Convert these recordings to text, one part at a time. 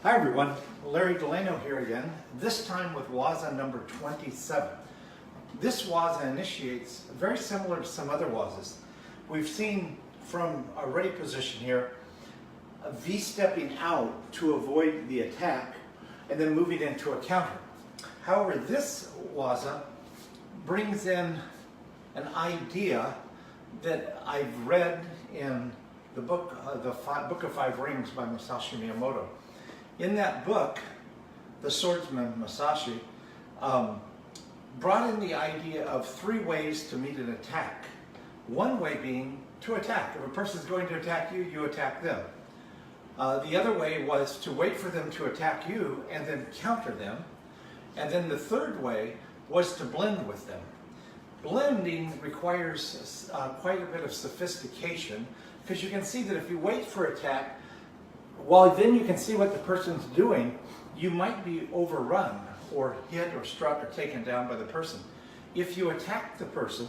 Hi everyone, Larry Delano here again, this time with Waza number 27. This Waza initiates very similar to some other Wazas. We've seen from a ready position here, a V-stepping out to avoid the attack and then moving into a counter. However, this Waza brings in an idea that I've read in the book, Book of Five Rings by Masashi Miyamoto. In that book, the swordsman Masashi brought in the idea of three ways to meet an attack. One way being to attack. If a person's going to attack you, you attack them. The other way was to wait for them to attack you and then counter them. And then the third way was to blend with them. Blending requires quite a bit of sophistication, because you can see that if you wait for attack, while then you can see what the person's doing, you might be overrun or hit or struck or taken down by the person. If you attack the person,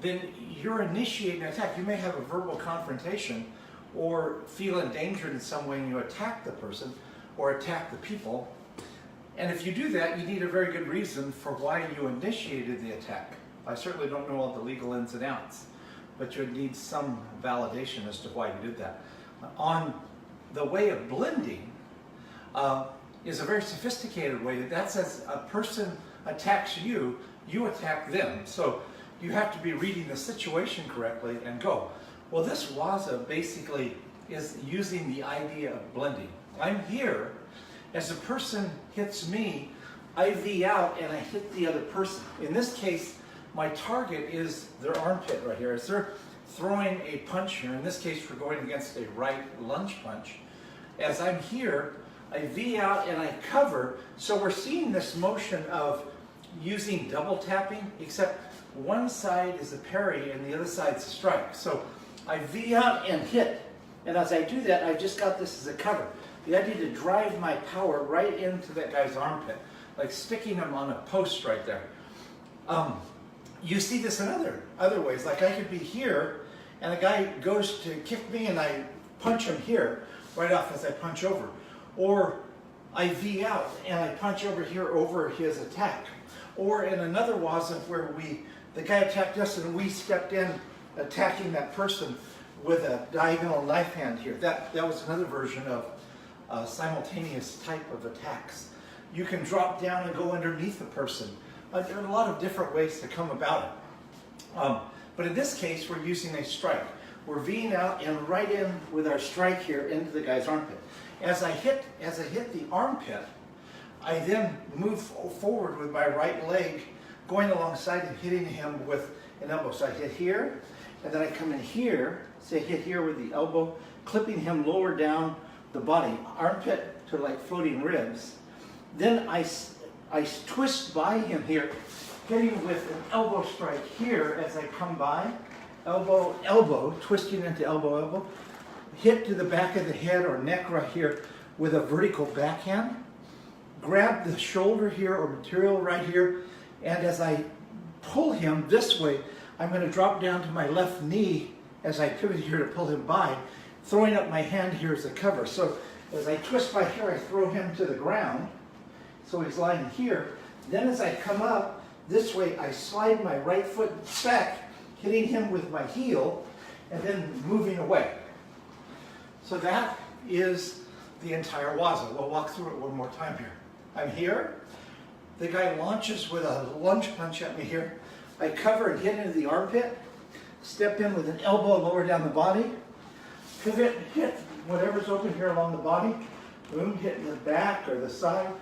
then you're initiating an attack. You may have a verbal confrontation or feel endangered in some way and you attack the person or attack the people. And if you do that, you need a very good reason for why you initiated the attack. I certainly don't know all the legal ins and outs, but you need some validation as to why you did that. On the way of blending is a very sophisticated way. That says a person attacks you, you attack them. So you have to be reading the situation correctly and go. Well, this Waza basically is using the idea of blending. I'm here, as a person hits me, I V out and I hit the other person. In this case, my target is their armpit right here. As they're throwing a punch here, in this case we're going against a right lunge punch. As I'm here, I V out and I cover, so we're seeing this motion of using double tapping, except one side is a parry and the other side's a strike. So I V out and hit, and as I do that, I've just got this as a cover. The idea to drive my power right into that guy's armpit, like sticking him on a post right there. You see this in other ways, like I could be here, and a guy goes to kick me and I punch him here, right off as I punch over. Or I V out and I punch over here over his attack. Or in another Waza where the guy attacked us and we stepped in attacking that person with a diagonal knife hand here. That was another version of simultaneous type of attacks. You can drop down and go underneath a person. There are a lot of different ways to come about it. But in this case, we're using a strike. We're V'ing out and right in with our strike here into the guy's armpit. As I hit the armpit, I then move forward with my right leg, going alongside and hitting him with an elbow. So I hit here, and then I come in here, say hit here with the elbow, clipping him lower down the body, armpit to like floating ribs. Then I twist by him here, hitting with an elbow strike here as I come by. Elbow, elbow, twisting into elbow, elbow. Hit to the back of the head or neck right here with a vertical backhand. Grab the shoulder here or material right here. And as I pull him this way, I'm going to drop down to my left knee as I pivot here to pull him by, throwing up my hand here as a cover. So as I twist by here, I throw him to the ground. So he's lying here. Then as I come up this way, I slide my right foot back, hitting him with my heel, and then moving away. So that is the entire Waza. We'll walk through it one more time here. I'm here. The guy launches with a lunge punch at me here. I cover and hit into the armpit. Step in with an elbow lower down the body. Pivot, hit whatever's open here along the body. Boom, hitting the back or the side.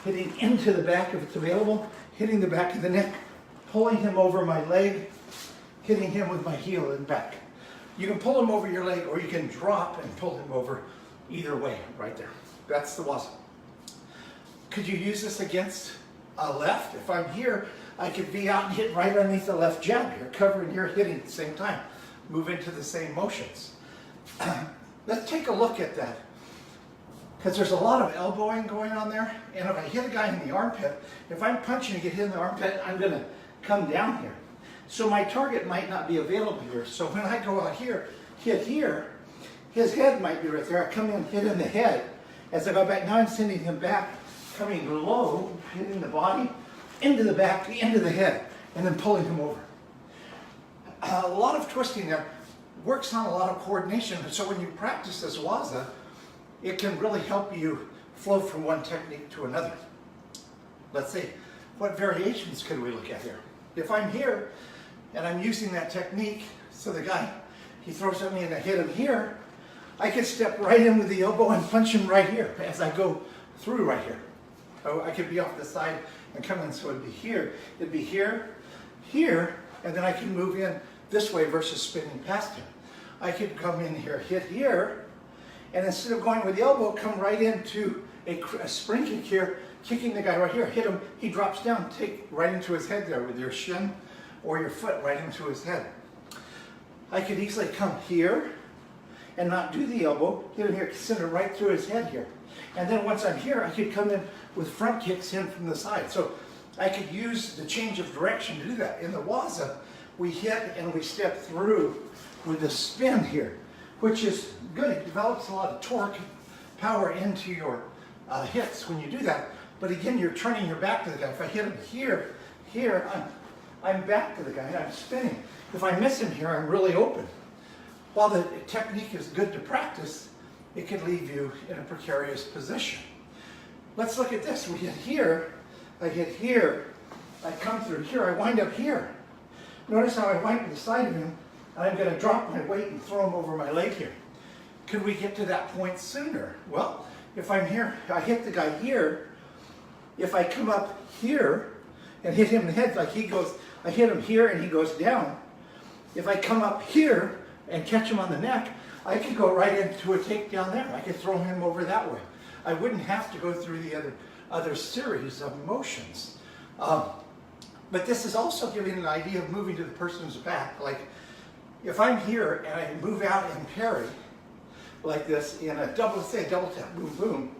Hitting into the back if it's available. Hitting the back of the neck. Pulling him over my leg. Hitting him with my heel and back. You can pull him over your leg or you can drop and pull him over. Either way, right there. That's the Waza. Could you use this against a left? If I'm here, I could V out and hit right underneath the left jab here, covering here, hitting at the same time. Move into the same motions. Let's take a look at that. Because there's a lot of elbowing going on there. And if I hit a guy in the armpit, if I'm punching and get hit in the armpit, I'm going to come down here. So my target might not be available here. So when I go out here, hit here, his head might be right there. I come in, hit in the head, As I go back, now I'm sending him back, coming low, hitting the body, into the back, into the head, and then pulling him over. A lot of twisting there works on a lot of coordination. So when you practice this Waza, it can really help you flow from one technique to another. Let's see, what variations could we look at here? If I'm here and I'm using that technique, so the guy, he throws at me and I hit him here, I could step right in with the elbow and punch him right here as I go through right here. Oh, I could be off the side and come in, so it'd be here, here, and then I can move in this way versus spinning past him. I could come in here, hit here, and instead of going with the elbow, come right into a spring kick here, kicking the guy right here, hit him, he drops down, take right into his head there with your shin or your foot right into his head. I could easily come here and not do the elbow, hit him here, send it right through his head here. And then once I'm here, I could come in with front kicks in from the side. So I could use the change of direction to do that. In the Waza, we hit and we step through with the spin here, which is good. It develops a lot of torque, power into your hits when you do that. But again, you're turning your back to the guy. If I hit him here, I'm back to the guy and I'm spinning. If I miss him here, I'm really open. While the technique is good to practice, it can leave you in a precarious position. Let's look at this. We hit here, I hit here, I come through here, I wind up here. Notice how I wind to the side of him, and I'm going to drop my weight and throw him over my leg here. Could we get to that point sooner? Well, if I'm here, I hit the guy here. If I come up here and hit him in the head, like he goes, I hit him here and he goes down. If I come up here and catch him on the neck, I could go right into a takedown there. I could throw him over that way. I wouldn't have to go through the other series of motions. But this is also giving an idea of moving to the person's back. Like if I'm here and I move out and parry like this in a double, say a double tap, boom, boom,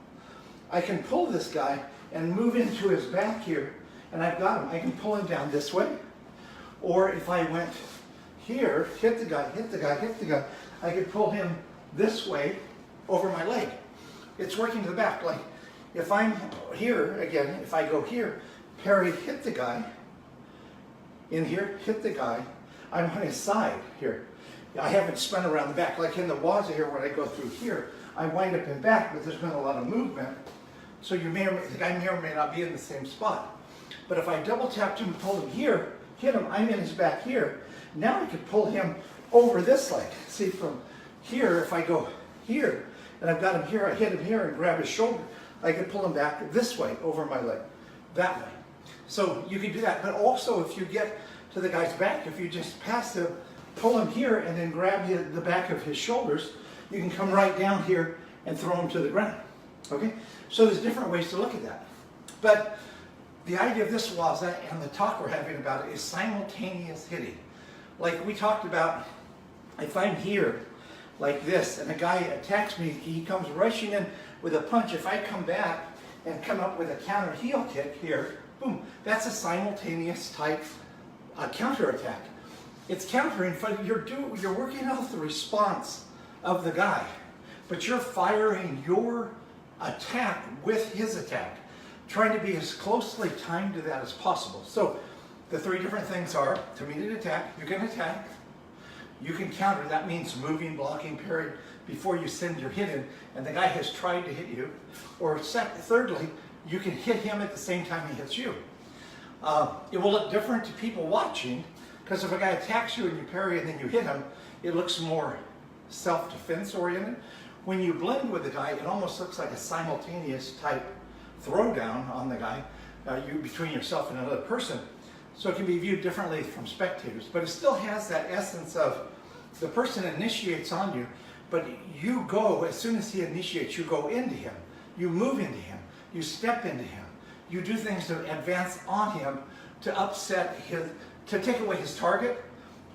I can pull this guy and move into his back here, and I've got him. I can pull him down this way. Or if I went here, hit the guy, hit the guy, hit the guy, I could pull him this way over my leg. It's working to the back. Like if I'm here, again, if I go here, parry, hit the guy, in here, hit the guy, I'm on his side here. I haven't spun around the back. Like in the Waza here, when I go through here, I wind up in back, but there's been a lot of movement. So the guy may or may not be in the same spot. But if I double tapped him and pulled him here, hit him, I'm in his back here. Now I could pull him over this leg. See, from here, if I go here, and I've got him here, I hit him here and grab his shoulder, I could pull him back this way, over my leg, that way. So you can do that, but also if you get to the guy's back, if you just pass him, pull him here and then grab the back of his shoulders, you can come right down here and throw him to the ground, okay? So there's different ways to look at that. But the idea of this Waza and the talk we're having about it is simultaneous hitting. Like we talked about, if I'm here like this and a guy attacks me, he comes rushing in with a punch. If I come back and come up with a counter heel kick here, boom, that's a simultaneous type counter attack. It's countering, but you're working out the response of the guy, but you're firing your attack with his attack, trying to be as closely timed to that as possible. So the three different things are, to meet an attack, you can attack, you can counter, that means moving, blocking, parrying before you send your hit in, and the guy has tried to hit you. Or thirdly, you can hit him at the same time he hits you. It will look different to people watching, because if a guy attacks you and you parry and then you hit him, it looks more self-defense oriented. When you blend with the guy, it almost looks like a simultaneous type throwdown on the guy, between yourself and another person. So it can be viewed differently from spectators, but it still has that essence of the person initiates on you, but you go, as soon as he initiates, you go into him, you move into him, you step into him, you do things to advance on him, to upset his, to take away his target,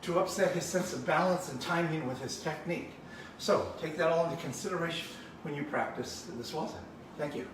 to upset his sense of balance and timing with his technique. So take that all into consideration when you practice this Waza. Thank you.